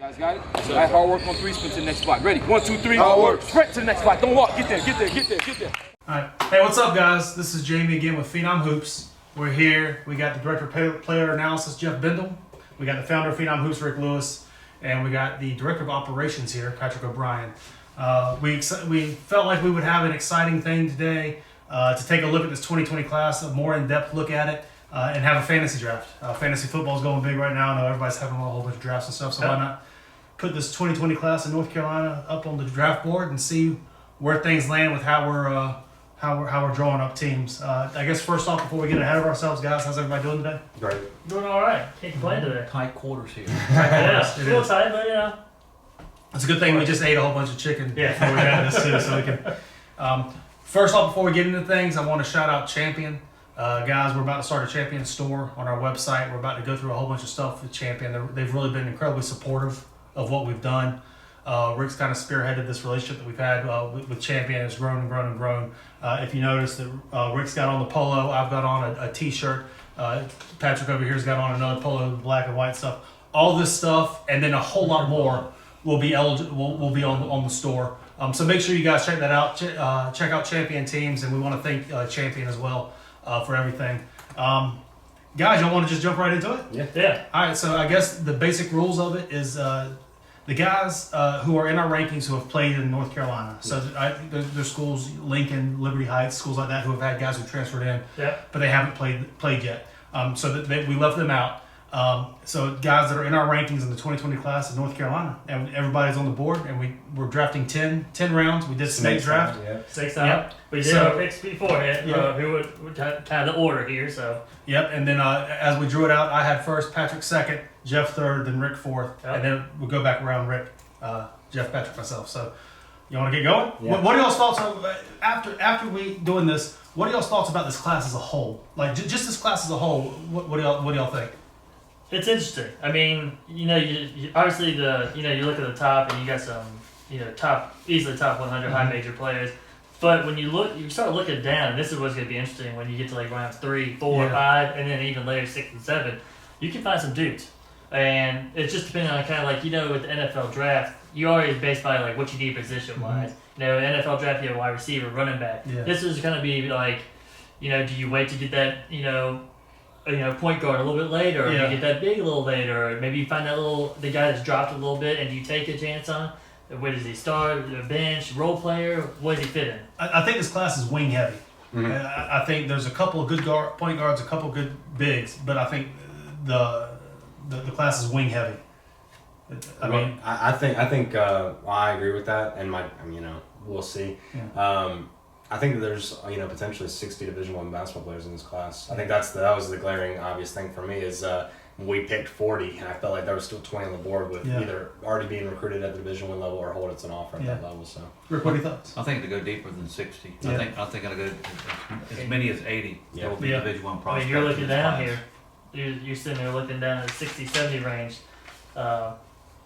Guys got it? So that hard work on three, sprint to the next spot. Ready? 1, 2, 3, hard work. Sprint to the next spot. Don't walk. Get there. All right. Hey, what's up, guys? This is Jamie again with Phenom Hoops. We're here. We got the director of player analysis, Jeff Bindle. We got the founder of Phenom Hoops, Rick Lewis. And we got the director of operations here, Patrick O'Brien. We felt like we would have an exciting thing today to take a look at this 2020 class, a more in-depth look at it, and have a fantasy draft. Fantasy football is going big right now. I know everybody's having a whole bunch of drafts and stuff, so why not put this 2020 class in North Carolina up on the draft board and see where things land with how we're drawing up teams. I guess first off, before we get ahead of ourselves, guys, how's everybody doing today? Great. Doing all right. Can't complain today. Tight quarters here. Yeah, a little tight, but yeah. It's a good thing we just ate a whole bunch of chicken before we got this too, so we can. First off, before we get into things, I want to shout out Champion. Guys, we're about to start a Champion store on our website. We're about to go through a whole bunch of stuff with Champion. They've really been incredibly supportive of what we've done. Rick's kind of spearheaded this relationship that we've had with Champion. It's grown and grown and grown. If you notice that Rick's got on the polo, I've got on a t-shirt. Patrick over here's got on another polo, black and white stuff. All this stuff, and then a whole lot more will be eligible. Will be on the store. So make sure you guys check that out. Check out Champion teams, and we want to thank Champion as well for everything. Guys, y'all want to just jump right into it? Yeah. All right. So I guess the basic rules of it is the guys who are in our rankings who have played in North Carolina. So there's schools, Lincoln, Liberty Heights, schools like that, who have had guys who transferred in, but they haven't played yet. So that we left them out. So guys that are in our rankings in the 2020 class in North Carolina, and everybody's on the board, and we're drafting 10 rounds. We did snake draft. Six out. We did our picks beforehand. Who would kind of the order here, so. Yep, and then as we drew it out, I had first, Patrick second, Jeff third, then Rick fourth, and then we'll go back around Rick, Jeff, Patrick, myself. So you want to get going? Yeah. What are y'all's thoughts after we doing this? What are y'all's thoughts about this class as a whole? Like just this class as a whole. What do y'all think? It's interesting. I mean, you obviously you look at the top and you got some, easily top 100 high major players. But when you start looking down, and this is what's going to be interesting when you get to like rounds 3, 4, 5, and then even later 6 and 7, you can find some dudes. And it's just depending on kind of like, with the NFL draft, you always based by like what you need position wise. NFL draft, you have a wide receiver, running back. Yeah. This is going to be like, do you wait to get that, point guard a little bit later, or you get that big a little later, or maybe you find the guy that's dropped a little bit, and you take a chance on. Where does he start? The bench, role player? What does he fit in? I think this class is wing heavy. Mm-hmm. I think there's a couple of good point guards, a couple of good bigs, but I think the class is wing heavy. I think I agree with that, and we'll see. Yeah. I think that there's potentially 60 Division I basketball players in this class. I think that was the glaring obvious thing for me is we picked 40, and I felt like there was still 20 on the board with either already being recruited at the Division I level or holding an offer at that level. So, Rick, what are your thoughts? I think to go deeper than 60. Yeah. I think I'll go as many as 80. Yeah. There will be Division I prospects. I mean, you're looking in this down class. here. You're sitting there looking down at the 60, 70 range.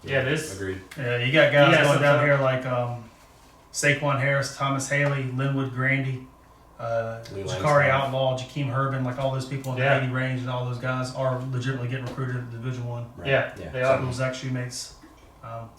This. Agreed. Yeah, you got guys going down some- here like Saquon Harris, Thomas Haley, Linwood Grandy, Jakari Outlaw, Jakeem Herbin, like all those people in the 80 range, and all those guys are legitimately getting recruited at Division I. Right. Yeah, they are. Zach Shoemates.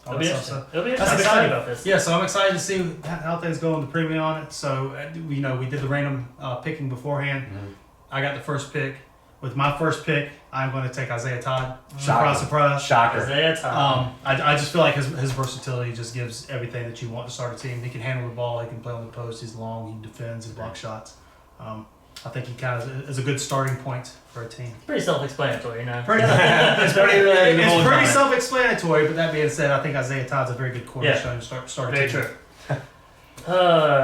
It'll be interesting. It'll be That's interesting. I'm excited exciting about this. Yeah, so I'm excited to see how things go in the preview on it. So, we did the random picking beforehand. Mm-hmm. I got the first pick. With my first pick, I'm going to take Isaiah Todd. Shocker. Surprise. Shocker. Isaiah Todd. I just feel like his versatility just gives everything that you want to start a team. He can handle the ball. He can play on the post. He's long. He defends. He blocks shots. I think he kind of is a good starting point for a team. It's pretty self-explanatory, It's pretty self-explanatory, but that being said, I think Isaiah Todd's a very good cornerstone to start a Very team. true. All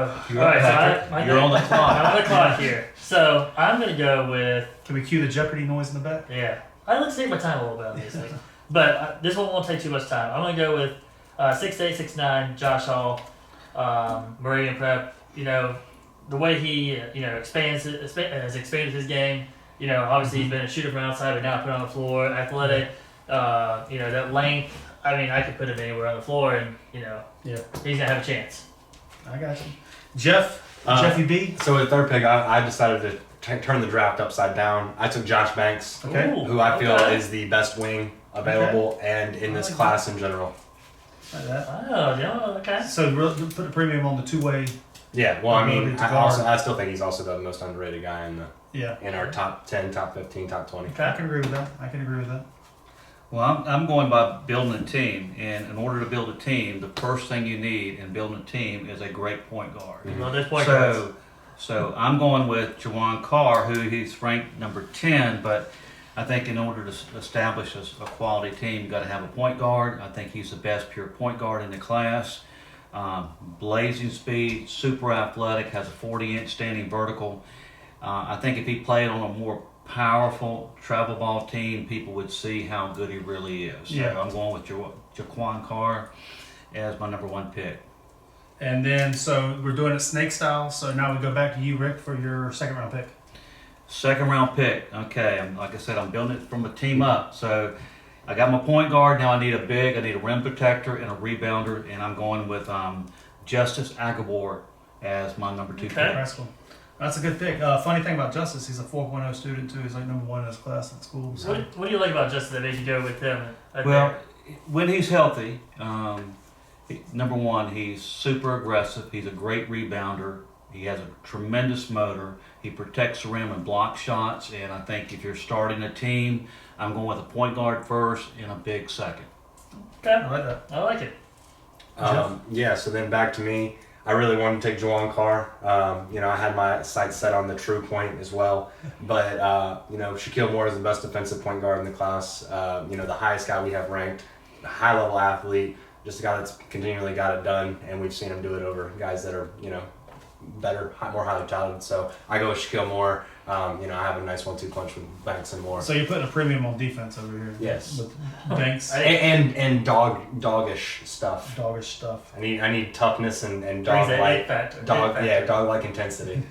right, so You're on the clock. I'm on the clock here. So I'm going to go with... Can we cue the Jeopardy noise in the back? Yeah. I like to take my time a little bit on these things. But this one won't take too much time. I'm going to go with 6'8", 6'9", Josh Hall, Meridian Prep. The way he, has expanded his game. Obviously he's been a shooter from outside, but now put on the floor, athletic. That length. I mean, I could put him anywhere on the floor, and he's gonna have a chance. I got you, Jeff. Jeffy B. So with the third pick, I decided to turn the draft upside down. I took Josh Banks, Okay. Ooh, who I feel is the best wing available and in this class in general. Like that. Oh, yeah, okay. So put a premium on the two-way. Yeah, well, I mean, Ability to guard. I still think he's also the most underrated guy in our top 10, top 15, top 20. I can agree with that. Well, I'm going by building a team, and in order to build a team, the first thing you need in building a team is a great point guard. Well, there's point guards. So I'm going with Jawan Carr, who he's ranked number 10, but I think in order to establish a quality team, you got to have a point guard. I think he's the best pure point guard in the class. Blazing speed, super athletic, has a 40-inch standing vertical. I think if he played on a more powerful travel ball team, people would see how good he really is. So Yeah. I'm going with Jaquan Carr as my number 1 pick. And then, so we're doing it snake style. So now we go back to you, Rick, for your second round pick. Second round pick. Okay, like I said, I'm building it from a team up. So I got my point guard. Now I need a rim protector and a rebounder, and I'm going with Justice Agabor as my number 2 pick. That's a good pick. Funny thing about Justice, he's a 4.0 student too. He's like number 1 in his class at school. So. What do you like about Justin that made you go with him? Well, when he's healthy, number 1, he's super aggressive. He's a great rebounder. He has a tremendous motor. He protects the rim and blocks shots. And I think if you're starting a team, I'm going with a point guard first and a big second. Okay, I like that. I like it. Yeah, so then back to me. I really wanted to take Jawan Carr. I had my sights set on the true point as well. But, Shaquille Moore is the best defensive point guard in the class. The highest guy we have ranked, high-level athlete, just a guy that's continually got it done. And we've seen him do it over guys that are, better, more highly talented. So I go with Shaquille Moore. I have a nice 1-2 punch with Banks and Moore. So you're putting a premium on defense over here. Yes. With Banks. And doggish stuff. Doggish stuff. I need toughness and Brings that dog-like it factor. dog-like intensity.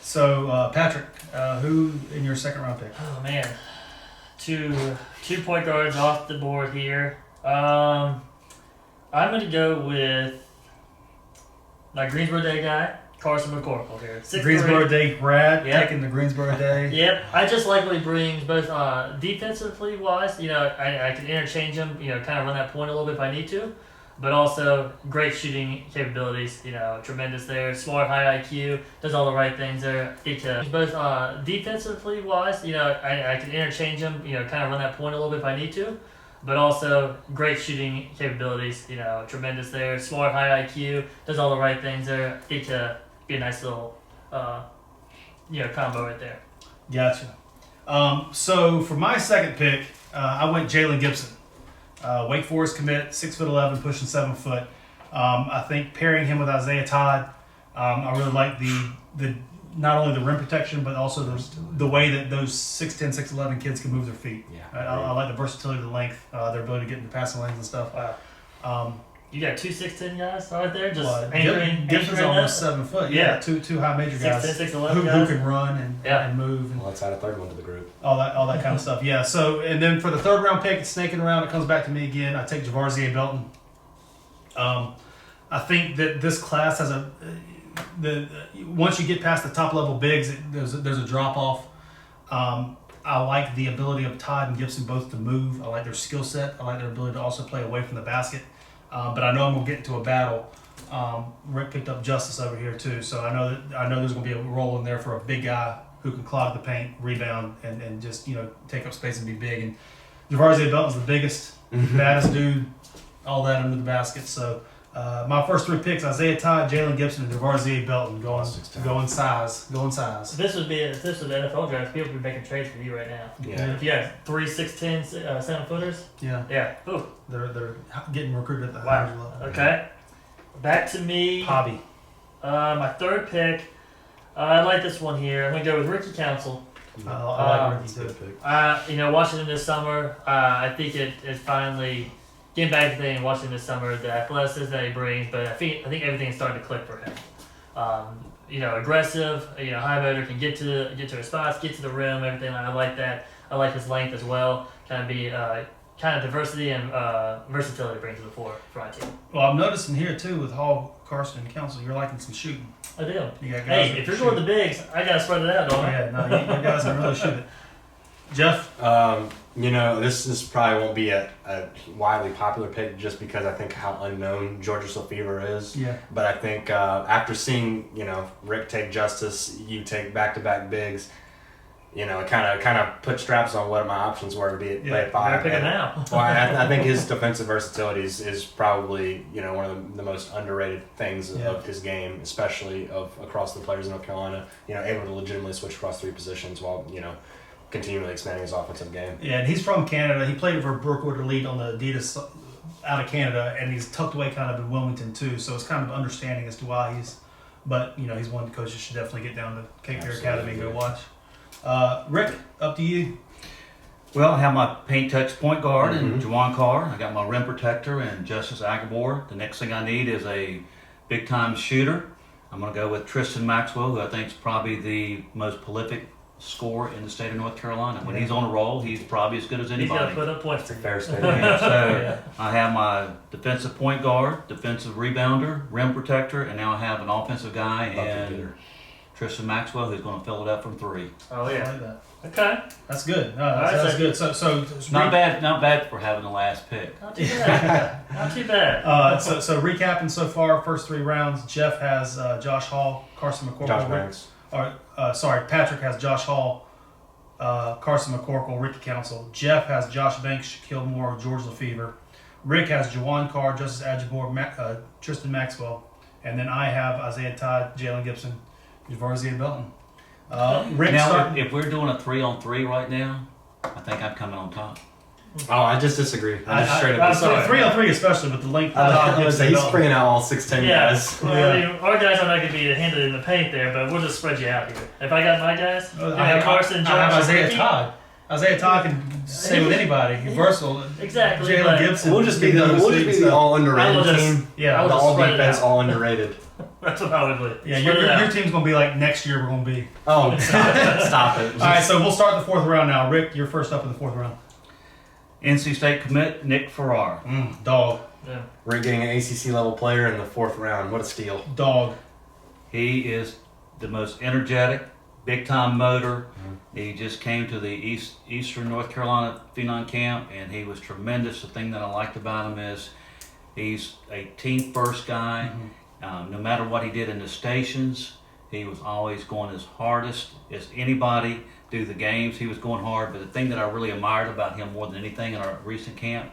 So Patrick, who in your second round pick? Oh man, two point guards off the board here. I'm gonna go with my Greensboro Day guy, Carson McCorkle here. 6'3". Greensboro Day grad, Yep. taking the Greensboro Day. Yep, I just like what he brings, both defensively wise. I can interchange him. Kind of run that point a little bit if I need to, but also great shooting capabilities. Tremendous there. Smart, high IQ, does all the right things there. Both defensively wise. I can interchange him. Kind of run that point a little bit if I need to, but also great shooting capabilities. Tremendous there. Smart, high IQ, does all the right things there. I think to be a nice little combo right there. Gotcha. So for my second pick, I went Jalen Gibson. Wake Forest commit, 6'11", pushing 7 foot. I think pairing him with Isaiah Todd, I really like the not only the rim protection but also the way that those 6'10", 6'11" kids can move their feet. Yeah, I like the versatility, the length, their ability to get into passing lanes and stuff. Wow. You got 2 6'10" guys right there, just Well, anchoring. Gibson's almost 7 foot. Yeah, two high major guys 6'10", 6'11" who guys. can run and move and Let's add a third one to the group. all that kind of stuff. Yeah. So and then for the third round pick, it's snaking around. It comes back to me again. I take Javarzier Belton. I think that this class has once you get past the top level bigs, there's a drop off. I like the ability of Todd and Gibson both to move. I like their skill set. I like their ability to also play away from the basket. But I know I'm gonna get into a battle. Rick picked up Justice over here too, so I know there's gonna be a role in there for a big guy who can clog the paint, rebound, and just take up space and be big. And Javarzier Belton's the biggest, baddest dude, all that under the basket. So my first 3 picks: Isaiah Todd, Jalen Gibson, and Javarzier Belton. Going size. If this was the NFL draft, people would be making trades for you right now. Yeah. If you had 3 6'10", 7 footers. Yeah. Yeah. Ooh. They're getting recruited at the Wow. higher level. Okay. Back to me. Hobby. My third pick. I like this one here. I'm gonna go with Ricky Council. I like Ricky too. Watching him this summer, I think it's finally getting back to the thing. Watching him this summer, the athleticism that he brings, but I think everything's starting to click for him. Aggressive. High motor, can get to his spots, get to the rim, everything. I like that. I like his length as well. Kind of diversity and versatility brings to the fore for my team. Well, I'm noticing here too with Hall, Carson, and Council, you're liking some shooting. I do. You got guys Hey, that if you're shoot. going the bigs, I gotta spread it out, Oh don't I? yeah, no, you guys can really shoot it. Jeff, You know, this probably won't be a widely popular pick just because I think how unknown Georgia Lefevre is. Yeah. But I think after seeing, you know, Rick take Justice, you take back-to-back bigs, you know, it kind of put straps on what my options were to be at play 5. Pick him now. Well, I think his defensive versatility is probably, you know, one of the most underrated things of his game, especially across the players in North Carolina. You know, able to legitimately switch across 3 positions while, you know, continually expanding his offensive game. Yeah, and he's from Canada. He played for Brookwood Elite on the Adidas out of Canada, and he's tucked away kind of in Wilmington too. So it's kind of understanding as to why he's. But you know, he's one of the coaches should definitely get down to Cape Fear Academy and go watch. Rick, up to you. Well, I have my paint touch point guard and Juwan Carr. I got my rim protector and Justice Agabor. The next thing I need is a big time shooter. I'm going to go with Tristan Maxwell, who I think is probably the most prolific scorer in the state of North Carolina. When he's on a roll, he's probably as good as He's got anybody. to put up points. It's a fair statement. So I have my defensive point guard, defensive rebounder, rim protector, and now I have an offensive guy and Tristan Maxwell, who's going to fill it up from 3. Oh I yeah. like that. Okay. That's good. No, All right, that's so- good. So Not bad for having the last pick. Not too bad. Not too bad. So recapping so far, first 3 rounds. Jeff has Josh Hall, Carson McCorkle. Josh Banks. Patrick has Josh Hall, Carson McCorkle, Ricky Council. Jeff has Josh Banks, Shaquille Moore, George Lefevre. Rick has Juwan Carr, Justice Agabor, Tristan Maxwell. And then I have Isaiah Todd, Jalen Gibson, Javarzia Belton. Rick Now, started. if we're doing a 3-on-3 right now, I think I'm coming on top. Oh, I just disagree. I just straight I'm up. sorry. 3-on-3, especially with the length. I was say he's bringing out all 6'10" Yeah. guys. Well, I mean, our guys are not going to be handed in the paint there, but we'll just spread you out here. If I got my guys, I have Carson, Josh, I have Isaiah Ricky. Todd. Isaiah Todd can stay with anybody. He's versatile. Exactly, Jalen but- Gibson. We'll just be can the go to state, so- all I underrated will just- team. Yeah. I will The just all spread it defense, out. all underrated. That's what I would do. Yeah, Spread it your out. team's going to be like next year we're going to be. Oh, stop it. All right, so we'll start the 4th round now. Rick, you're first up in the 4th round. NC State commit Nick Farrar. Dog. Yeah. We're getting an ACC level player in the 4th round. What a steal. Dog. He is the most energetic, big time motor. He just came to the Eastern North Carolina Phenom camp, and he was tremendous. The thing that I liked about him is he's a team first guy. No matter what he did in the stations, he was always going as hardest as anybody through the games. He was going hard, but the thing that I really admired about him more than anything in our recent camp,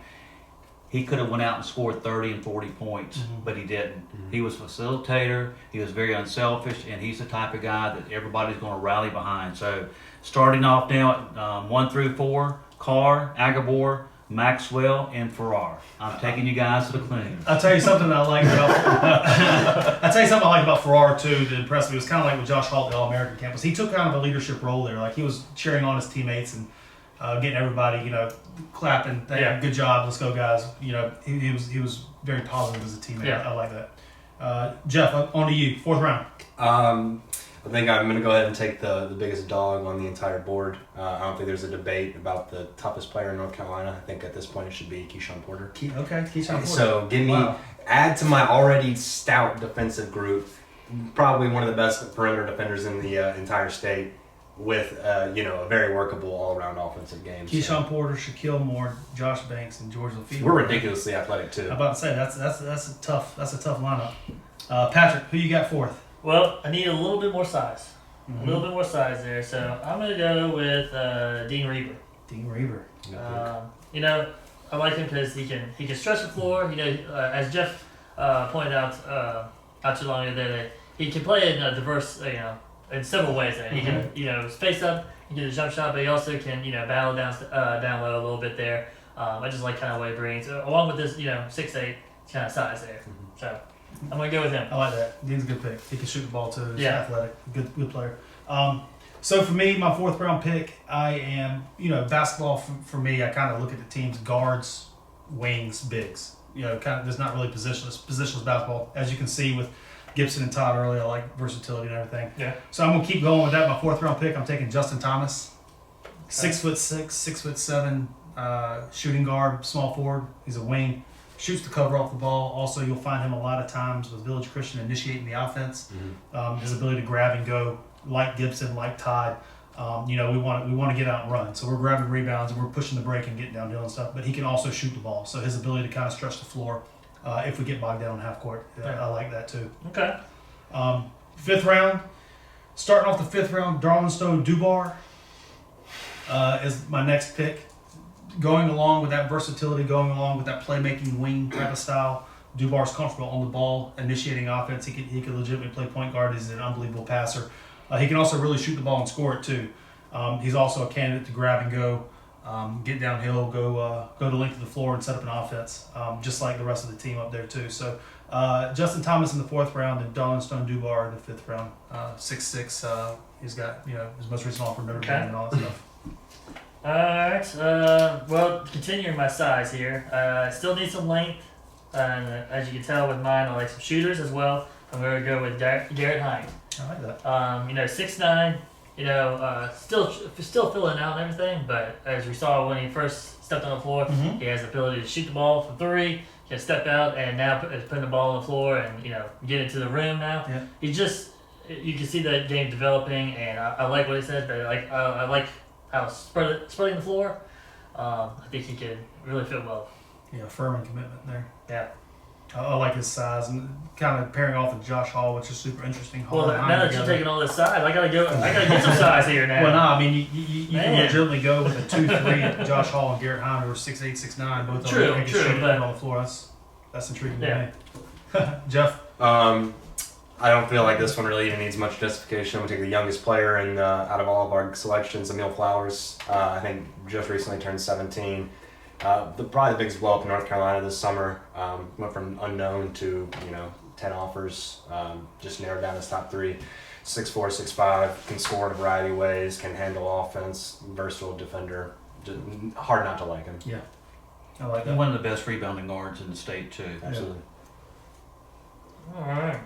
he could have went out and scored 30 and 40 points, but he didn't. He was a facilitator. He was very unselfish, and he's the type of guy that everybody's going to rally behind. So starting off now at 1 through 4, Carr, Agabor, Maxwell, and Farrar. I'm taking you guys to the clean. I'll tell you something that I like about. I'll tell you something I like about Farrar too that impressed me. It was kind of like with Josh Hall at the All-American campus. He took kind of a leadership role there. Like he was cheering on his teammates and getting everybody, clapping. Yeah. Good job, let's go, guys. He was very positive as a teammate. Yeah. I like that. Jeff, on to you. 4th round. I think I'm going to go ahead and take the biggest dog on the entire board. I don't think there's a debate about the toughest player in North Carolina. I think at this point it should be Keyshawn Porter. Keyshawn Porter. So add to my already stout defensive group, probably one of the best perimeter defenders in the entire state with a very workable all-around offensive game. Keyshawn Porter, Shaquille Moore, Josh Banks, and George Lefevre. We're ridiculously athletic too. I'm about to say that's a tough lineup. Patrick, who you got 4th? Well, I need a little bit more size. A little bit more size there. So I'm going to go with Dean Reber. Dean Reber. I like him because he can stretch the floor. As Jeff pointed out not too long ago, that he can play in a diverse, in several ways. There. He can, space up, he can get a jump shot, but he also can, battle down low a little bit there. I just like kind of what he brings, along with this, 6'8" kind of size there. So I'm gonna go with him. I like that. Dean's a good pick. He can shoot the ball too. He's Yeah. athletic. Good player. So for me, my 4th round pick, I am, basketball for me, I kind of look at the team's guards, wings, bigs. There's not really positionless basketball. As you can see with Gibson and Todd earlier, I like versatility and everything. Yeah. So I'm going to keep going with that. My 4th round pick, I'm taking Justin Thomas. 6'6", 6'7", shooting guard, small forward. He's a wing. Shoots the cover off the ball. Also, you'll find him a lot of times with Village Christian initiating the offense. His ability to grab and go, like Gibson, like Todd. We want to get out and run, so we're grabbing rebounds and we're pushing the break and getting downhill and stuff. But he can also shoot the ball, so his ability to kind of stretch the floor if we get bogged down on half court, I like that too. Okay. 5th round, starting off the 5th round, Darlinstone Dubar is my next pick. Going along with that versatility, going along with that playmaking wing type of style, Dubar's comfortable on the ball, initiating offense. He can legitimately play point guard. He's an unbelievable passer. He can also really shoot the ball and score it too. He's also a candidate to grab and go, get downhill, go the length of the floor and set up an offense, just like the rest of the team up there too. So Justin Thomas in the 4th round and Darlinstone Dubar in the 5th round. 6'6". He's got his most recent offer, Notre Dame and all that stuff. All right. Well, continuing my size here, I still need some length, and as you can tell with mine, I like some shooters as well. I'm going to go with Garrett Hine. I like that. 6'9", still filling out and everything, but as we saw when he first stepped on the floor, he has the ability to shoot the ball from 3, he can step out and now is putting the ball on the floor and, get into the rim now. Yeah. You can see that game developing, and I like what he said, but I like how spreading the floor. I think he could really fit well. Yeah, firm and commitment there. Yeah. I like his size and kind of pairing off with Josh Hall, which is super interesting. Well, now that you're taking all this size, I gotta get some size here now. Well, no, I mean you can legitimately go with a 2-3, Josh Hall and Garrett Hine, who are 6'8", 6'9", both of them shoot but on the floor. That's intriguing to me. Jeff, I don't feel like this one really even needs much justification. I'm going to take the youngest player out of all of our selections, Emil Flowers. I think just recently turned 17. Probably the biggest blow up in North Carolina this summer. Went from unknown to 10 offers. Just narrowed down his top 3. 6'4", 6'5", can score in a variety of ways, can handle offense, versatile defender. Just hard not to like him. Yeah, I like that. And one of the best rebounding guards in the state too. Absolutely. All right.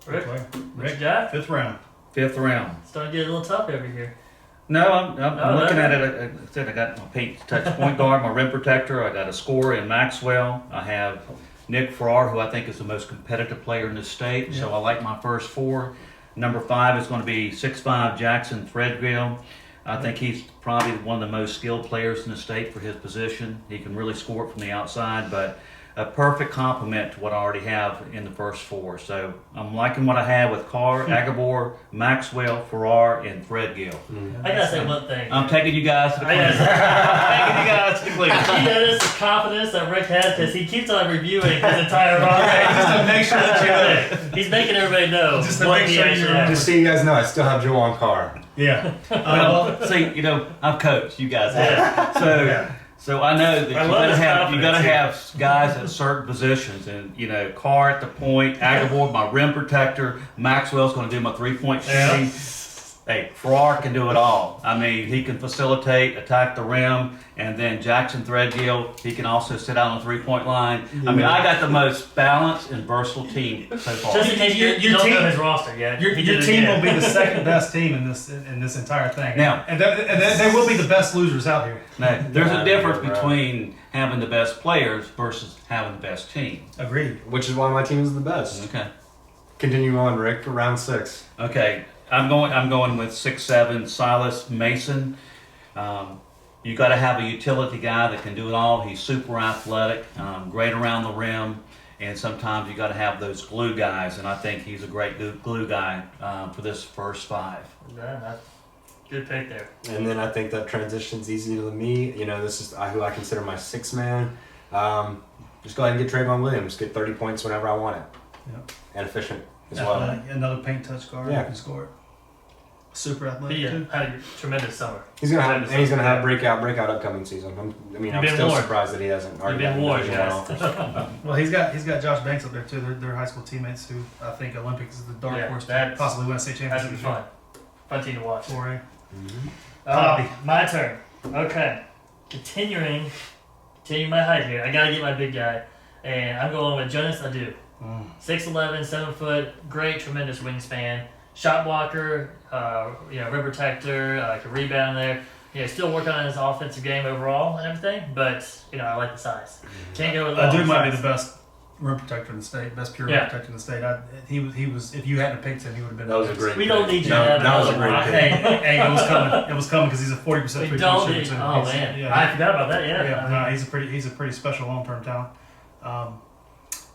Rick, what Rick, you got? 5th round. 5th round. It's starting to get a little tough over here. No, I'm looking at it. I said I got my paint touch point guard, my rim protector. I got a scorer in Maxwell. I have Nick Farrar, who I think is the most competitive player in the state. Yeah. So I like my first 4. Number 5 is going to be 6'5" Jackson Threadgill. I think he's probably one of the most skilled players in the state for his position. He can really score it from the outside, but a perfect complement to what I already have in the first 4. So I'm liking what I have with Carr, Agabor, Maxwell, Farrar, and Threadgill. I gotta say one thing. I'm taking you guys to the cleaners. Taking you guys to the cleaners. You notice the confidence that Rick has because he keeps on reviewing his entire roster. Just to make sure that you know. He's making everybody know. Just to make sure Just so you guys know, I still have Juwan Carr. Yeah. Well, see, I'm coach. You guys have. So I know that you gotta have guys at certain positions, and Carr at the point, Agabor, my rim protector, Maxwell's going to do my 3-point shooting. Yeah. Hey, Farrar can do it all. I mean, he can facilitate, attack the rim, and then Jackson Threadgill, he can also sit out on the 3-point line. I mean, I got the most balanced and versatile team so far. Just in case you don't know his roster yet. Your team will be the second best team in this entire thing. Now, and they will be the best losers out here. Now, there's a difference between having the best players versus having the best team. Agreed. Which is why my team is the best. Okay. Continue on, Rick, for round 6. Okay. I'm going with 6'7" Silas Mason. You got to have a utility guy that can do it all. He's super athletic, great around the rim, and sometimes you got to have those glue guys. And I think he's a great glue guy for this first 5. Yeah, good pick there. And then I think that transition's easy to me. This is who I consider my 6th man. Just go ahead and get Trayvon Williams. Get 30 points whenever I want it. Yep. And efficient as well. Another paint touch guard who can score it. Super athletic too. Had a tremendous summer. He's gonna have breakout upcoming season. I'm still surprised that he hasn't already been warned. Well, he's got Josh Banks up there too. They're high school teammates who I think Olympics is the dark horse to possibly win a state championship. That's fun. Fun team to watch. 4A. My turn. Okay. Continuing my height here. I gotta get my big guy, and I'm going with Jonas Adu. 6'11", 7 foot, great, tremendous wingspan. Shot blocker, rim protector, can rebound there. Still working on his offensive game overall and everything, but I like the size. Can't go with Adu might be the best rim protector in the state, best pure Yeah. rim protector in the state. He was. If you hadn't picked him, he would have been. That was a great We don't pick. need you No, to have that was a another great one. pick. Hey, it was coming. It was coming because he's a 40% We free don't throw need. shooter, too. Oh He's- man, yeah. I forgot about that. Yeah, Yeah, I no, mean, he's a pretty special long-term talent.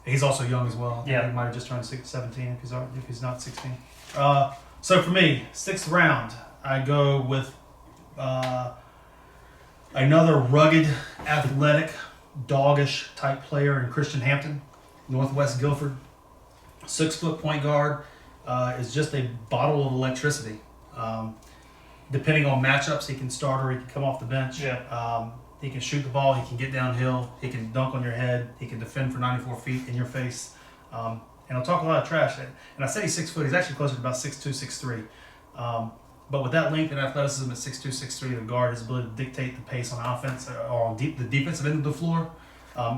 He's also young as well. I think Yeah. he might have just turned 17 if he's not 16. So for me, 6th round, I go with another rugged, athletic, doggish type player in Christian Hampton, Northwest Guilford. 6-foot point guard, is just a bottle of electricity. Depending on matchups, he can start or he can come off the bench. Yeah. He can shoot the ball. He can get downhill. He can dunk on your head. He can defend for 94 feet in your face. And he'll talk a lot of trash. And I say he's 6 foot. He's actually closer to about 6'2", 6'3". But with that length and athleticism at 6'2", 6'3", the guard, his ability to dictate the pace on offense or on the defensive end of the floor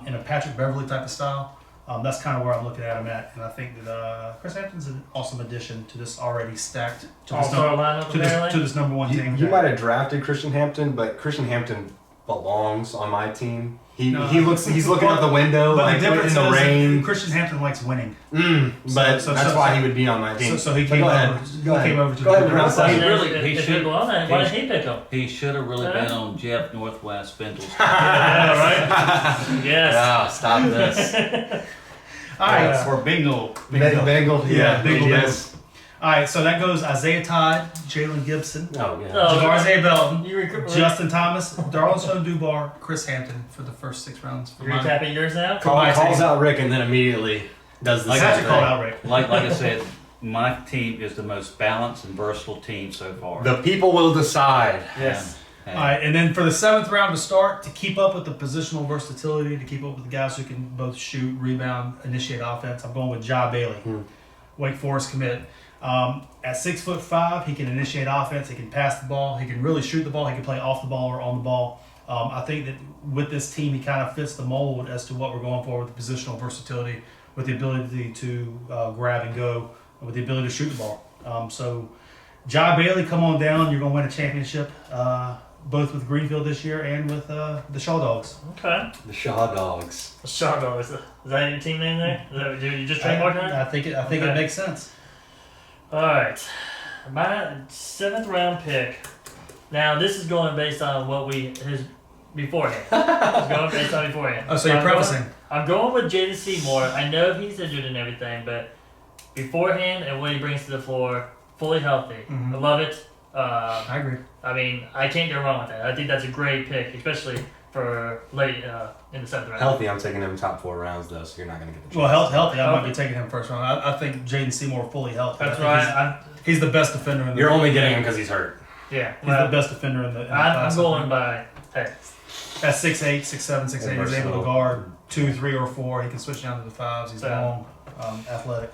in a Patrick Beverly type of style. That's kind of where I'm looking at him at. And I think that Chris Hampton's an awesome addition to this already stacked, all-star lineup to apparently. this number one team. You might have drafted Christian Hampton, but Christian Hampton belongs on my team. He's looking out the window But like the difference in the is rain. Christian Hampton likes winning. But So- that's why he would be on my team. So he But came go over. ahead. He Go ahead. came over to Go the ahead, Russ. Why He didn't really- he if should- people on that, why didn't he pick him? He should have really Yeah. been on Jeff Northwest Spindle's. Yeah, right. Yes. Ah, stop this. All right. Or Bingo. Bengal. Yeah, Bengal. yes. All right. So that goes Isaiah Todd, Jalen Gibson, Oh yeah. Oh, Javarzay Belton, You rec- Justin Thomas, Darlington Dubar, Chris Hampton for the first 6 rounds. For You're mine. tapping yours now? Calls out Rick and then immediately does the Like same Actually thing. called out Rick. Like I said, my team is the most balanced and versatile team so far. The people will decide. Yes. All right, and then for the 7th round to start, to keep up with the positional versatility, to keep up with the guys who can both shoot, rebound, initiate offense, I'm going with Ja Bailey, Wake Forest commit. At 6'5", he can initiate offense, he can pass the ball, he can really shoot the ball, he can play off the ball or on the ball. I think that with this team, he kind of fits the mold as to what we're going for with the positional versatility, with the ability to grab and go, with the ability to shoot the ball. So Ja Bailey, come on down, you're going to win a championship. Both with Greenfield this year and with the Shaw Dogs. Okay. The Shaw Dogs. Shadow, is that your team name there? Is that what you just trademarked that? I think it Okay. makes sense. All right, my 7th round pick. Now this is going based on what his beforehand. It's going based on beforehand. Oh, so you're I'm prefacing. I'm going with Jaden Seymour. I know he's injured and everything, but beforehand and what he brings to the floor, fully healthy. Mhm. I love it. I agree. I mean, I can't go wrong with that. I think that's a great pick, especially for late in the 7th round. Healthy, I'm taking him top 4 rounds though, so you're not going to get the chance. Well, healthy. I might be taking him first round. I think Jaden Seymour fully healthy. That's I think right. He's the best defender in the. You're only getting him because he's hurt. Yeah. He's Well, the best defender in the. I'm class, I going think. by. Hey, At 6'8", 6'7", 6'8", he's able to guard 2, 3, or 4. He can switch down to the 5s. He's Yeah. long, athletic.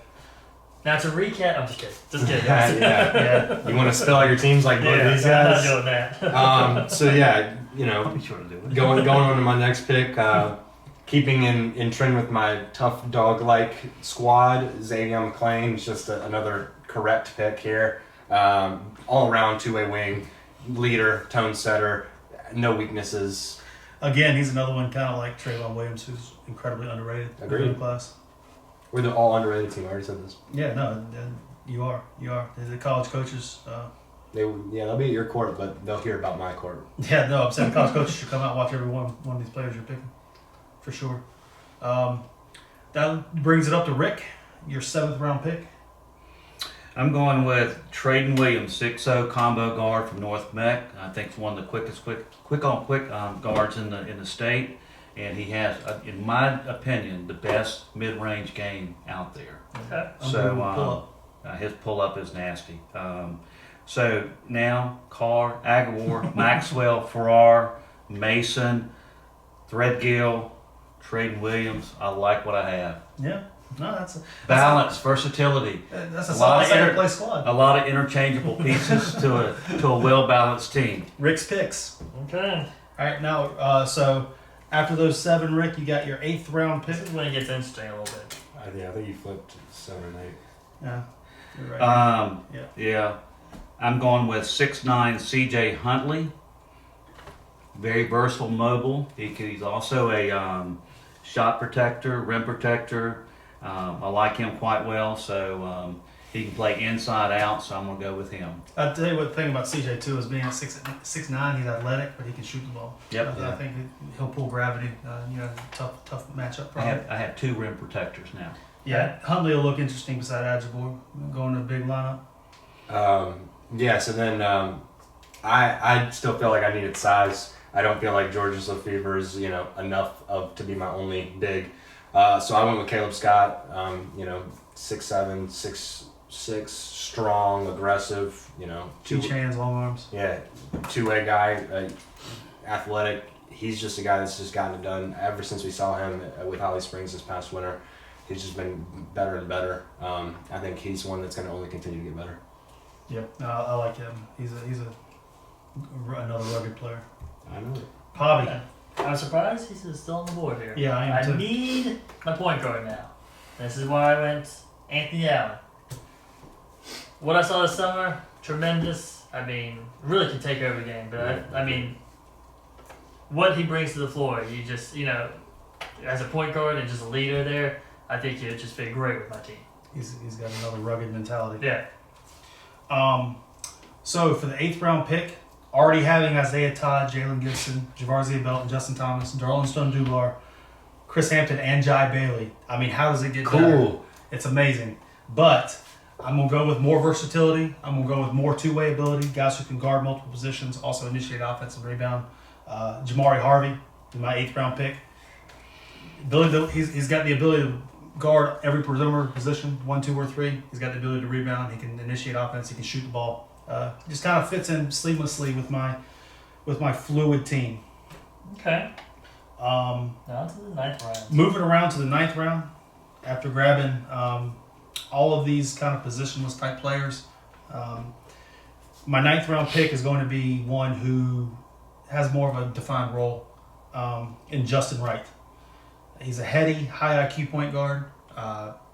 now to recap, I'm just kidding. Just kidding. Yeah. Yeah. You want to spell out your teams like both of these I'm not guys? doing that. So yeah, I'll be sure to do it. going on to my next pick, keeping in trend with my tough dog-like squad, Xavier McClain is just another correct pick here. All-around two-way wing, leader, tone setter, no weaknesses. Again, he's another one kind of like Trayvon Williams, who's incredibly underrated Agreed. in the class. We're the all underrated team. I already said this. Yeah, no, you are. The college coaches. They'll be at your court, but they'll hear about my court. Yeah, no, I'm saying college coaches should come out and watch every one of these players you're picking, for sure. That brings it up to Rick, your 7th round pick. I'm going with Traden Williams, 6'0" combo guard from North Meck. I think it's one of the quickest guards in the state, and he has, in my opinion, the best mid-range game out there. Okay. So his pull-up is nasty. So now Carr, Aguilar, Maxwell, Farrar, Mason, Threadgill, Traden Williams. I like what I have. Yeah, no, that's Balance, versatility. That's a A lot solid of second place squad. A lot of interchangeable pieces to a well-balanced team. Rick's picks. Okay. All right, now, so after those 7, Rick, you got your 8th round pick. This is when it gets interesting a little bit. I think you flipped 7 and 8. Yeah, you're right. Yeah. I'm going with 6'9" CJ Huntley. Very versatile, mobile. He's also shot protector, rim protector. I like him quite well, so he can play inside out, so I'm going to go with him. I'll tell you what the thing about CJ too is being at 6'9", he's athletic, but he can shoot the ball. Yep. I think he'll pull gravity. Tough matchup. Probably. I have 2 rim protectors now. Yeah, Huntley will look interesting beside Adjabor going to a big lineup. So then I still feel like I needed size. I don't feel like Georges Lefevre is enough to be my only big. So I went with Caleb Scott. 6'7", 6'6", strong, aggressive. Huge hands, long arms. Yeah, two-way guy, athletic. He's just a guy that's just gotten it done ever since we saw him with Holly Springs this past winter. He's just been better and better. I think he's one that's going to only continue to get better. Yep, I like him. He's another rugged player. I know it. Hobby. I'm surprised he's still on the board here. Yeah, I am too. need my point guard now. This is why I went Anthony Allen. What I saw this summer, tremendous. I mean, really can take over the game. But I mean, what he brings to the floor, you just, as a point guard and just a leader there, I think he'd just fit great with my team. He's got another rugged mentality. Yeah. So for the 8th round pick, already having Isaiah Todd, Jalen Gibson, Javarzia Belton, Justin Thomas, Darlin Stone-Dubar, Chris Hampton, and Jai Bailey. I mean, how does it get better? It's amazing. But I'm going to go with more versatility. I'm going to go with more two-way ability, guys who can guard multiple positions, also initiate offensive rebound. Jamari Harvey, my 8th round pick. He's got the ability to guard every perimeter position, 1, 2, or 3. He's got the ability to rebound. He can initiate offense. He can shoot the ball. Just kind of fits in seamlessly with my fluid team. Okay. Now to the 9th round. Moving around to the 9th round, after grabbing all of these kind of positionless type players, my 9th round pick is going to be one who has more of a defined role in Justin Wright. He's a heady, high IQ point guard,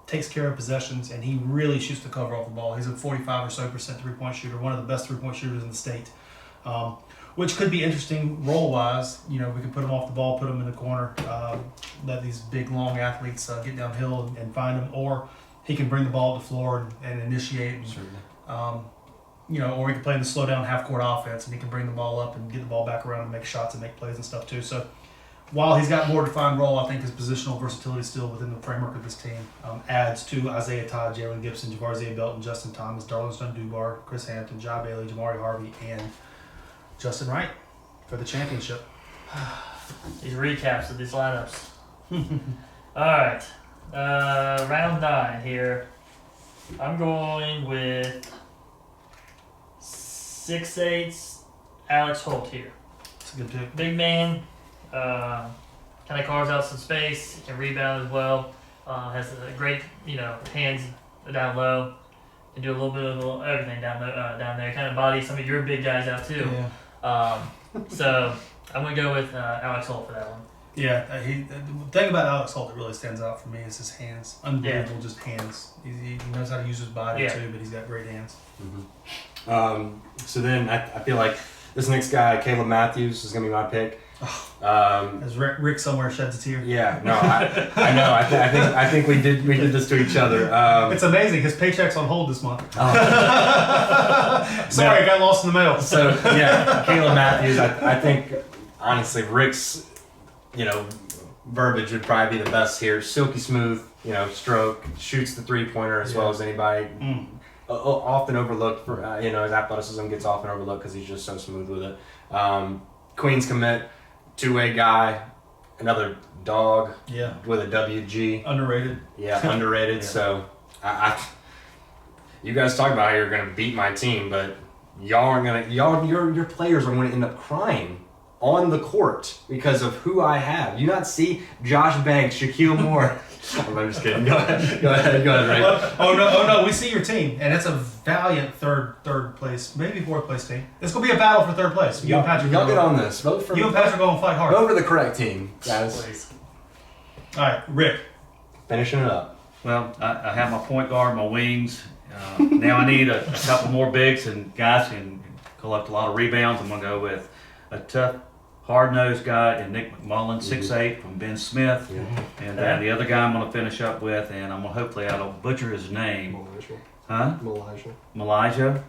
takes care of possessions, and he really shoots the cover off the ball. He's a 45% or so three-point shooter, one of the best three-point shooters in the state, which could be interesting role-wise. We can put him off the ball, put him in the corner, let these big, long athletes get downhill and find him, or he can bring the ball to the floor and initiate. Or he can play in the slow-down half-court offense, and he can bring the ball up and get the ball back around and make shots and make plays and stuff too. So while he's got more defined role, I think his positional versatility still within the framework of this team adds to Isaiah Todd, Jalen Gibson, Javarzia Belton, Justin Thomas, Darlin Stone-Dubar, Chris Hampton, Jai Bailey, Jamari Harvey, and Justin Wright for the championship. These recaps of these lineups. All right. Round 9 here. I'm going with 6'8" Alex Holt here. It's a good pick. Big man. Kind of carves out some space. He can rebound as well. Has a great, hands down low. Can do a little bit of everything down there. Kind of body some of your big guys out too. Yeah. So I'm gonna go with Alex Holt for that one. Yeah. The thing about Alex Holt that really stands out for me is his hands. Unbelievable, just hands. He knows how to use his body too, but he's got great hands. Mm-hmm. So then I feel like this next guy, Caleb Matthews, is gonna be my pick. As Rick somewhere sheds a tear. Yeah, no, I know. I think we did this to each other. It's amazing. His paycheck's on hold this month. Sorry, I got lost in the mail. So yeah, Caleb Matthews. I think honestly, Rick's verbiage would probably be the best here. Silky smooth, stroke, shoots the 3-pointer as well as anybody. Often overlooked for his athleticism gets often overlooked because he's just so smooth with it. Queens commit. 2-way guy, another dog with a WG. Underrated. Yeah, underrated. Yeah. So, you guys talk about how you're going to beat my team, but y'all aren't going to, your players are going to end up crying on the court because of who I have. You not see Josh Banks, Shaquille Moore. I'm just kidding. Go ahead, Ray. Oh no, we see your team, and it's a valiant third place, maybe 4th place team. It's gonna be a battle for 3rd place. You and Patrick. Y'all get on this. Vote for. You and Patrick are gonna fight hard. Vote for the correct team, guys. Please. All right, Rick. Finishing it up. Well, I have my point guard, my wings. Now I need a couple more bigs and guys can collect a lot of rebounds. I'm gonna go with a tough hard-nosed guy, and Nick McMullen, 6'8", from Ben Smith. And then the other guy I'm going to finish up with, and I'm going to hopefully I don't butcher his name. Huh? Malaysia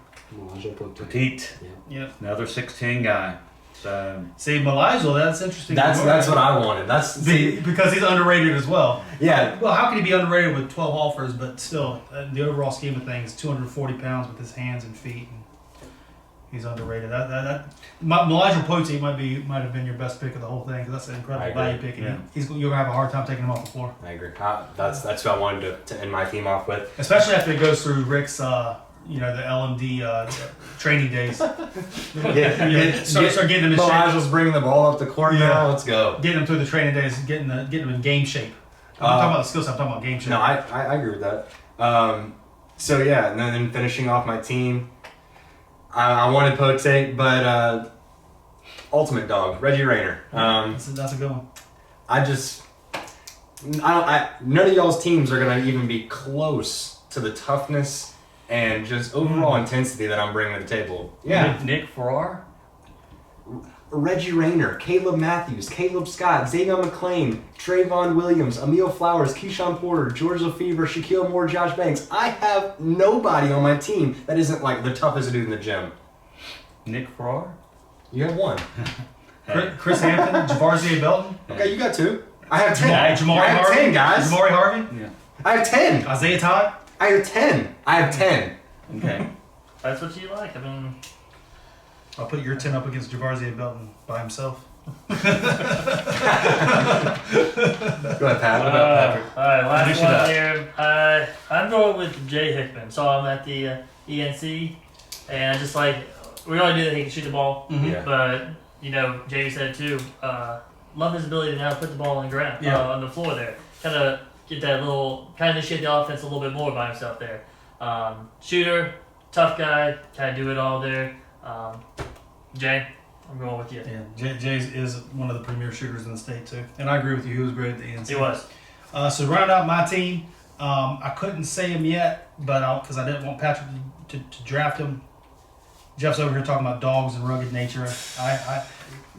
Petit. Yep. Another 6'10" guy. So See, Malaysia, that's interesting. That's what I wanted. Because he's underrated as well. Yeah. Well, how can he be underrated with 12 offers, but still, in the overall scheme of things, 240 pounds with his hands and feet, and he's underrated. Malaysia Pote might have been your best pick of the whole thing, because that's an incredible value pick. And you're gonna have a hard time taking him off the floor. I agree. That's what I wanted to end my team off with. Especially after it goes through Rick's, the LMD training days. Start getting him in shape. Elijah's bringing the ball up the court now. Let's go. Getting him through the training days, getting him in game shape. I'm not talking about the skill set. I'm talking about game shape. No, I agree with that. And then finishing off my team, I wanted Pote, but ultimate dog, Reggie Rayner. That's a good one. None of y'all's teams are gonna even be close to the toughness and just overall intensity that I'm bringing to the table. Yeah. Nick Farrar. Reggie Rayner, Caleb Matthews, Caleb Scott, Xavier McClain, Trayvon Williams, Emil Flowers, Keyshawn Porter, George Lefevre, Shaquille Moore, Josh Banks. I have nobody on my team that isn't like the toughest dude in the gym. Nick Farrar. You have one. Chris Hampton, Javarzy Belton. Okay, you got two. I have 10. Jamari I have Harvey. 10, guys. Jamari Harvey. Yeah. I have 10. Isaiah Todd. I have 10. I have 10. Okay. That's what you like. I mean, I'll put your 10 up against Javarzy Belton by himself. Go ahead, Pat. What about Patrick? all right, last Finish it one up. here. I'm going with Jay Hickman. Saw him at the ENC, and I just we already knew that he could shoot the ball, Yeah. but Jamie said it too. Love his ability to now put the ball on the ground, on the floor there. Kind of get that initiate the offense a little bit more by himself there. Shooter, tough guy, kind of do it all there. Jay, I'm going with you. Yeah, Jay is one of the premier shooters in the state too, and I agree with you. He was great at the ENC. He was. So to round out my team, I couldn't say him yet, but because I didn't want Patrick to draft him. Jeff's over here talking about dogs and rugged nature.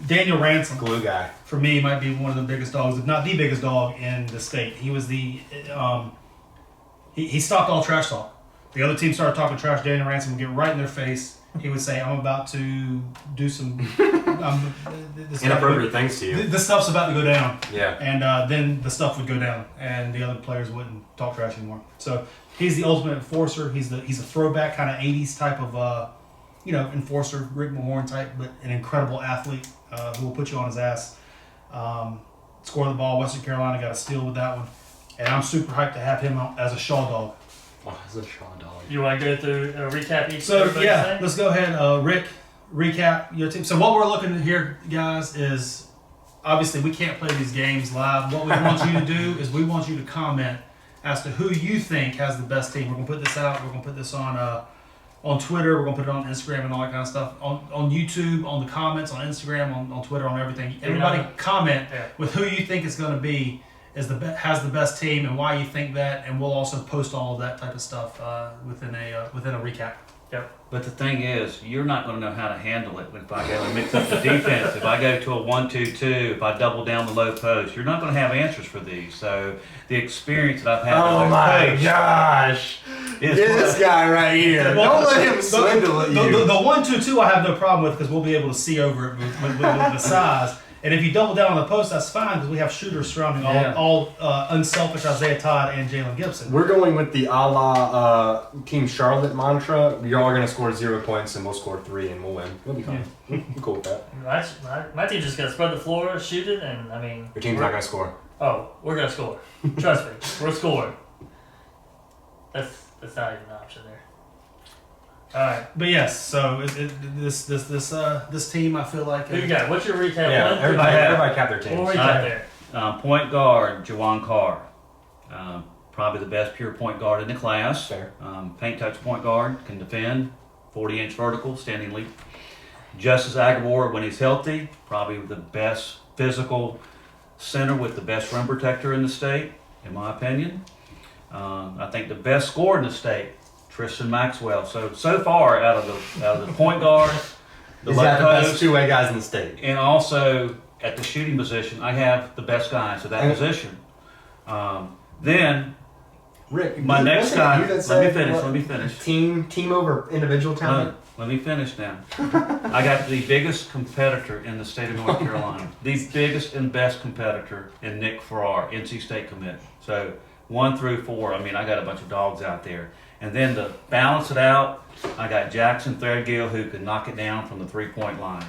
Daniel Ransom, Glue guy. for me, might be one of the biggest dogs, if not the biggest dog in the state. He was he stopped all trash talk. The other team started talking trash. Daniel Ransom would get right in their face. He would say, "I'm about to do some Inappropriate things to you. This stuff's about to go down." Yeah. And then the stuff would go down, and the other players wouldn't talk trash anymore. So he's the ultimate enforcer. He's a throwback kind of '80s type of enforcer, Rick Mahorn type, but an incredible athlete who will put you on his ass. Score the ball. Western Carolina got a steal with that one, and I'm super hyped to have him as a Shaw dog. Oh, it's a Shaw dog. You want to go through a recap each? So yeah, let's go ahead. Rick, recap your team. So what we're looking at here, guys, is obviously we can't play these games live. What we want you to do is we want you to comment as to who you think has the best team. We're gonna put this out. We're gonna put this on Twitter. We're gonna put it on Instagram and all that kind of stuff. On YouTube, on the comments, on Instagram, on Twitter, on everything. Everybody comment with who you think is gonna be has the best team and why you think that, and we'll also post all of that type of stuff within a recap. Yep. But the thing is, you're not going to know how to handle it if I go and mix up the defense. If I go to a 1-2-2, if I double down the low post, you're not going to have answers for these. So the experience that I've had. Oh my gosh! This guy right here. Don't let him swindle you. The 1-2-2 I have no problem with because we'll be able to see over it with the size. And if you double down on the post, that's fine because we have shooters surrounding all unselfish Isaiah Todd and Jalen Gibson. We're going with the a la Team Charlotte mantra. Y'all are going to score 0 points and we'll score 3 and we'll win. We'll be fine. I'm cool with that. My team's just going to spread the floor, shoot it, and I mean... Your team's not going to score. Oh, we're going to score. Trust me. We're scoring. That's not even an option there. All right. But yes, so this team, I feel like... Who you got? What's your recap? Yeah, everybody cap their teams. What recap there? Point guard, Juwan Carr. Probably the best pure point guard in the class. Fair. Paint touch point guard, can defend, 40-inch vertical, standing leap. Justice Aguilar, when he's healthy, probably the best physical center with the best rim protector in the state, in my opinion. I think the best scorer in the state, Tristan Maxwell. So far, out of the point guard, He's left got the best post, two-way guys in the state. and also at the shooting position, I have the best guys at that position. Then Rick, my next wasn't it guy. you that Let said me finish. Team over individual talent. Let me finish now. I got the biggest competitor in the state of North Carolina. The biggest and best competitor in Nick Farrar, NC State commit. So 1 through 4, I mean, I got a bunch of dogs out there. And then to balance it out, I got Jackson Threadgill who can knock it down from the 3-point line.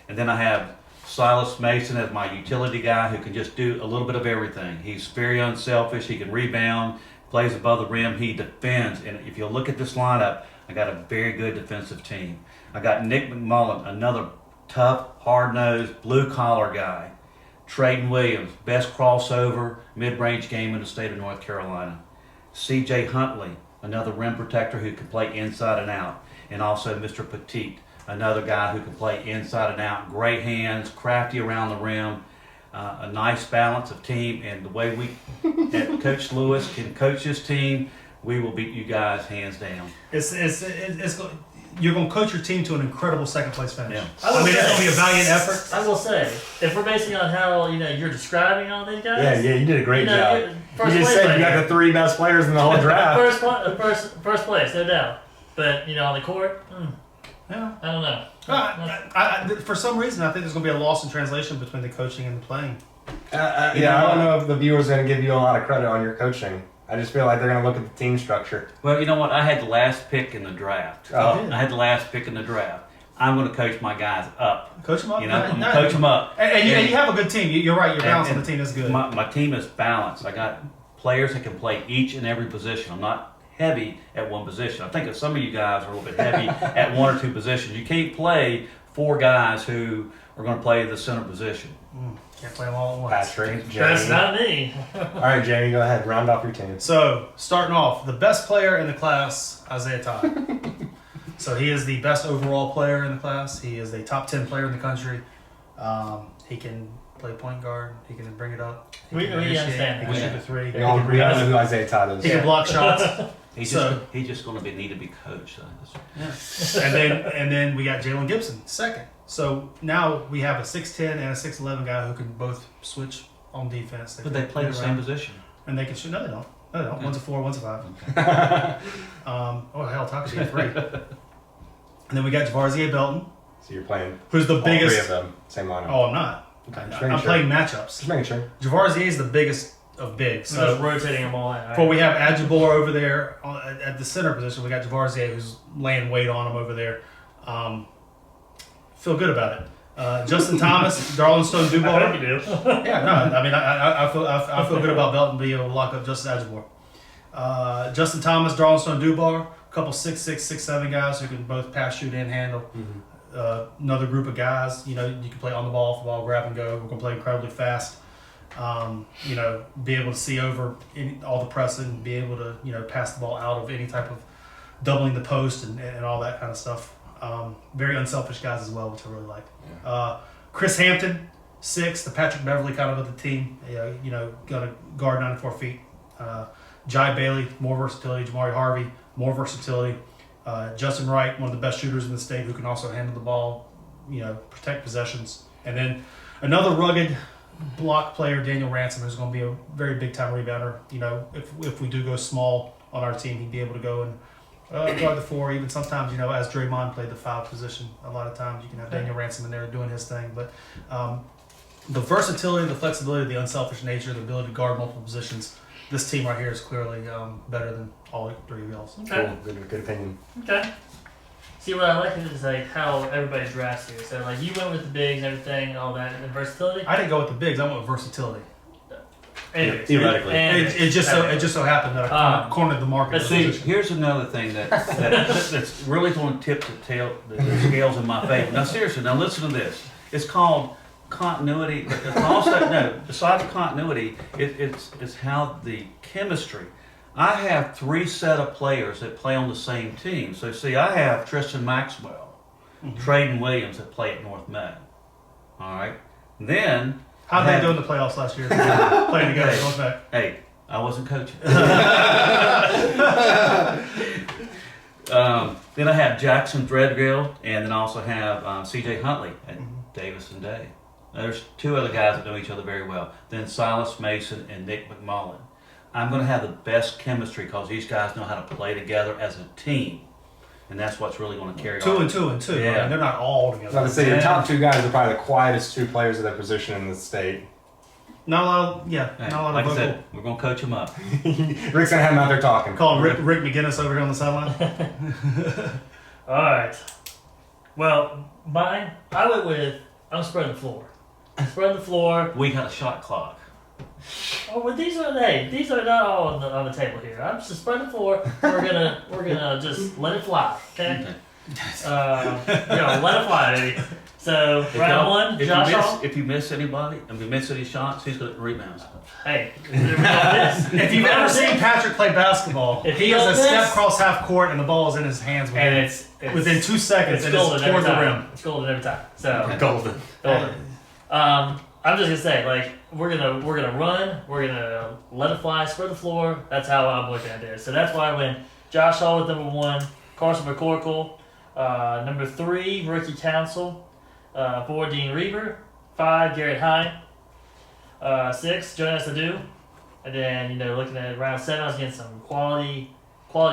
And then I have Silas Mason as my utility guy who can just do a little bit of everything. He's very unselfish. He can rebound, plays above the rim. He defends. And if you look at this lineup, I got a very good defensive team. I got Nick McMullen, another tough, hard-nosed, blue-collar guy. Trayton Williams, best crossover, mid-range game in the state of North Carolina. C.J. Huntley, another rim protector who can play inside and out. And also Mr. Petit, another guy who can play inside and out. Great hands, crafty around the rim. A nice balance of team. And the way Coach Lewis can coach his team, we will beat you guys hands down. You're going to coach your team to an incredible second place finish. Yeah. I mean, it's going to be a valiant effort. I will say, if we're basing on how you're describing all these guys, Yeah, you did a great job. First You just place said right you got here. the 3 best players in the whole draft. First place, no doubt. But on the court, Yeah. I don't know. For some reason, I think there's going to be a loss in translation between the coaching and the playing. I don't know if the viewer's going to give you a lot of credit on your coaching. I just feel like they're going to look at the team structure. Well, you know what? I had the last pick in the draft. Oh. I had the last pick in the draft. I'm going to coach my guys up. Coach them up. I'm going to coach them up. And you have a good team. You're right. Your balance on the team is good. My team is balanced. I got players that can play each and every position. I'm not heavy at one position. I think that some of you guys are a little bit heavy at 1 or 2 positions. You can't play 4 guys who are going to play the center position. Can't play them all at once. Patrick, That's Jamie. not me. All right, Jamie, go ahead. Round off your team. So, starting off, the best player in the class, Isaiah Todd. So, he is the best overall player in the class. He is a top 10 player in the country. He can play point guard. He can bring it up. He We can initiate. understand He can that. shoot the 3. We all know who Isaiah Todd He is. can block shots. He's just going to need to be coached. And then we got Jalen Gibson, second. So now we have a 6'10 and a 6'11 guy who can both switch on defense. But they play the same position. And they can shoot. No, they don't. No, they don't. One's a 4, one's a 5. Hell, talk to you 3. And then we got Javarzier Belton, So you're playing who's the all biggest. 3 of them. Same lineup. Oh, I'm not. Okay, just I'm making sure. playing matchups. Just making sure. Javarzier is the biggest of bigs. So just So rotating them all in. Right? before we have Adjabor over there at the center position, we got Javarzier who's laying weight on him over there. Feel good about it. Justin Thomas, Darlin Stone I hope Dubar. you do. Yeah, no, I mean, I feel good about Belton being able to lock up Justin Adjabor. Justin Thomas, Darlin Stone Dubar, a couple 6'6", 6'7" guys who can both pass, shoot, and handle. Another group of guys, you can play on the ball, off the ball, grab and go. We're going to play incredibly fast. Be able to see over all the pressing, be able to, pass the ball out of any type of doubling the post and all that kind of stuff. Very unselfish guys as well, which I really like. Chris Hampton, 6, the Patrick Beverly kind of the team. Going to guard 94 feet. Jai Bailey, more versatility. Jamari Harvey, more versatility. Justin Wright, one of the best shooters in the state, who can also handle the ball, protect possessions. And then another rugged block player, Daniel Ransom, who's going to be a very big time rebounder. If we do go small on our team, he'd be able to go and guard the 4, even sometimes, as Draymond played the 5 position, a lot of times you can have Daniel Ransom in there doing his thing. But the versatility, the flexibility, the unselfish nature, the ability to guard multiple positions, this team right here is clearly better than all 3 of y'all's. Okay. Cool. Good opinion. Okay. See, what I like is how everybody drafts here. So you went with the bigs and everything and all that, and versatility. I didn't go with the bigs. I went with versatility. Anyways, Theoretically. It just so happened that I cornered the market. let's See, position. here's another thing that's really going to tip the scales in my favor. Now, seriously, listen to this. It's called continuity. But it's also, besides continuity, it's how the chemistry. I have 3 set of players that play on the same team. So, see, I have Tristan Maxwell, Trayton Williams that play at North May. All right? Then... How'd they do in the playoffs last year? Playing together, going back. Hey, I wasn't coaching. Then I have Jackson Threadgill, and then I also have C.J. Huntley at Davis and Day. There's two other guys that know each other very well. Then Silas Mason and Nick McMullen. I'm going to have the best chemistry because these guys know how to play together as a team, and that's what's really going to carry Two on. and two and two. Yeah. Right? They're not all I was together. about to say your top two guys are probably the quietest two players of their position in the state. Not a lot. Of, yeah, Hey, not a lot like of I vocal. said, we're going to coach them up. Rick's gonna have him out there talking. Call Rick McGinnis over here on the sideline. All right. Well, mine, I'm spreading the floor. Spreading the floor. We got a shot clock. Oh, well, these are not all on the table here. I'm just spreading the floor. We're gonna just let it fly, okay? Let it fly, baby. So round one, Josh Hall. If you miss anybody, and we miss any shots, who's going to rebound? Hey, this. If you've ever seen Patrick play basketball, If he he has a does this- step across half court and the ball is in his hands and it's within 2 seconds. it's It is golden every toward the time. rim. It's golden every time. So Golden. golden. I'm just gonna say, like, we're gonna run, we're gonna let it fly, spread the floor. That's how I'm looking at this. So that's why I went Josh Hall with number 1, Carson McCorkle, number 3, Rookie Council, 4, Dean Reber, 5, Garrett Hine, 6, Jonas Adu, and then looking at round 7, I was getting some quality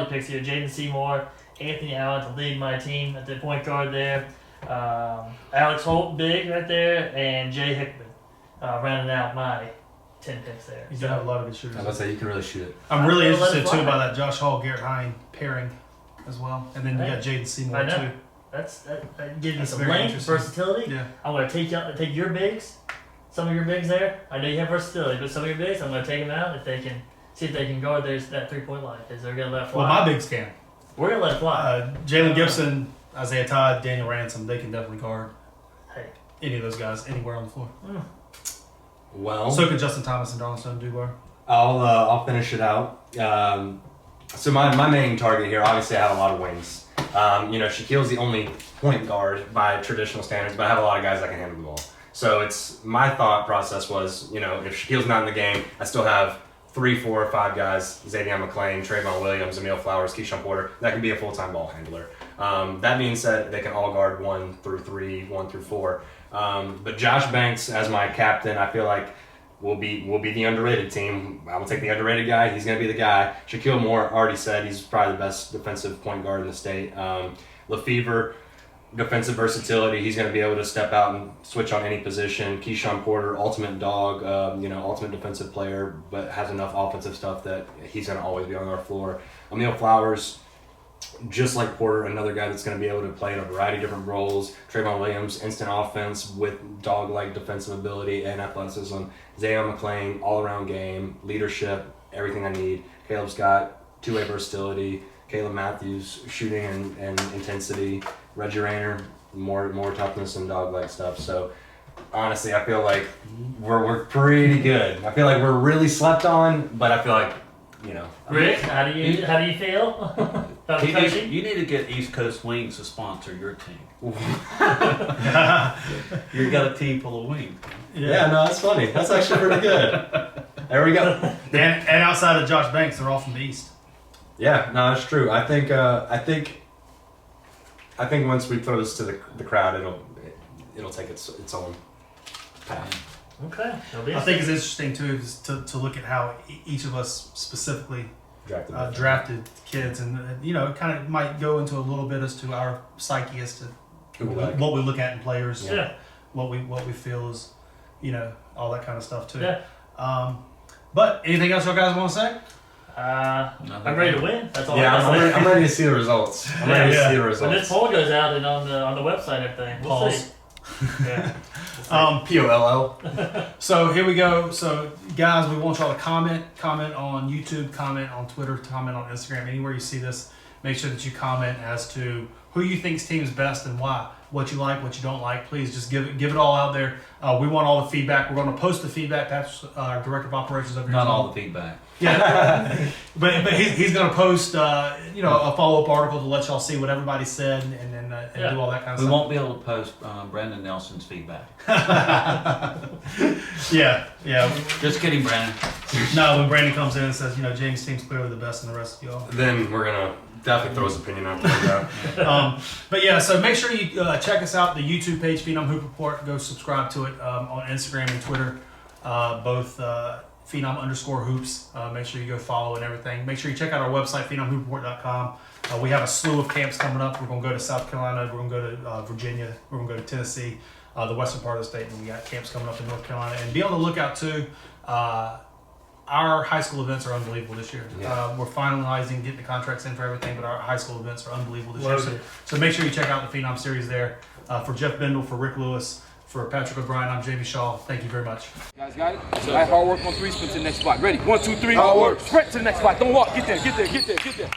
picks here. Jaden Seymour, Anthony Allen to lead my team at the point guard there. Alex Holt, big right there, and Jay Hickman rounding out my 10 picks there. He's gonna have a lot of good shooters. I was about to say you can really shoot it. I'm really Let it interested fly. too by that Josh Hall Garrett Hine pairing as well, and then you Hey, got Jaden I Seymour know. too. That gives you That's some very length, interesting. versatility. Yeah. I'm going to take your bigs, some of your bigs there. I know you have versatility, but some of your bigs, I'm going to take them out if they can see if they can guard that 3-point line because they're going to let it fly. Well, my bigs can. We're going to let it fly. Jalen Gibson, Isaiah Todd, Daniel Ransom, they can definitely guard Hey. any of those guys anywhere on the floor. Well, So can Justin Thomas and Darlington Dubar. I'll finish it out. So my main target here, obviously, I have a lot of wings. Shaquille's the only point guard by traditional standards, but I have a lot of guys that can handle the ball. So it's my thought process was, if Shaquille's not in the game, I still have 3, 4, 5 guys: Zavion McClain, Trayvon Williams, Emil Flowers, Keyshawn Porter. That can be a full-time ball handler. That being said, they can all guard 1 through 3, 1 through 4. But Josh Banks as my captain, I feel like will be the underrated team. I will take the underrated guy. He's going to be the guy. Shaquille Moore already said he's probably the best defensive point guard in the state. Lefevre, defensive versatility. He's going to be able to step out and switch on any position. Keyshawn Porter, ultimate dog, ultimate defensive player, but has enough offensive stuff that he's going to always be on our floor. Emil Flowers, just like Porter, another guy that's going to be able to play in a variety of different roles. Trayvon Williams, instant offense with dog-like defensive ability and athleticism. Zavion McClain, all-around game, leadership, everything I need. Caleb Scott, two-way versatility. Caleb Matthews, shooting and intensity. Reggie Rayner, more toughness and dog-like stuff. So honestly, I feel like we're pretty good. I feel like we're really slept on, but I feel like Rick, how do you feel about the coaching? You need to get East Coast Wings to sponsor your team. You got a team full of wings. Yeah, no, that's funny. That's actually pretty good. There we go. And outside of Josh Banks, they're all from the East. Yeah, no, that's true. I think once we throw this to the crowd, it'll take its own path. Okay. I think it's interesting too is to look at how each of us specifically drafted kids, and it kind of might go into a little bit as to our psyche as to Who we like. what we look at in players, Yeah. what we feel is, all that kind of stuff too. Yeah. But anything else you guys want to say? I'm ready to win. That's all Yeah, I gotta say. I'm ready to see the results. I'm ready to see the When results. this poll goes out and on the website and everything, we'll Polls. see. Yeah. POLL. So here we go. So guys, we want y'all to comment on YouTube, comment on Twitter, comment on Instagram, anywhere you see this. Make sure that you comment as to who you think's team is best and why. What you like, what you don't like. Please just give it all out there. We want all the feedback. We're going to post the feedback. That's our director of operations over here. Not all the feedback. Yeah, but he's going to post a follow up article to let y'all see what everybody said and do all that kind of We stuff. won't be able to post Brandon Nelson's feedback. Yeah. Just kidding, Brandon. No, when Brandon comes in and says, James' team's clearly the best, and the rest of y'all. Then we're gonna Definitely throw his opinion out there. But yeah, so make sure you check us out, the YouTube page, Phenom Hoop Report. Go subscribe to it on Instagram and Twitter, both Phenom_hoops. Make sure you go follow and everything. Make sure you check out our website, PhenomHoopReport.com. We have a slew of camps coming up. We're going to go to South Carolina. We're going to go to Virginia. We're going to go to Tennessee, the western part of the state, and we got camps coming up in North Carolina. And be on the lookout too. Our high school events are unbelievable this year. Yeah. We're finalizing, getting the contracts in for everything, but our high school events are unbelievable this year. Loaded. So make sure you check out the Phenom series there. For Jeff Bendel, for Rick Lewis, for Patrick O'Brien, I'm Jamie Shaw. Thank you very much. Guys got it? So that hard work on three, sprint to the next spot. Ready? 1, 2, 3. Hard work. Sprint to the next spot. Don't walk. Get there, get there, get there, get there.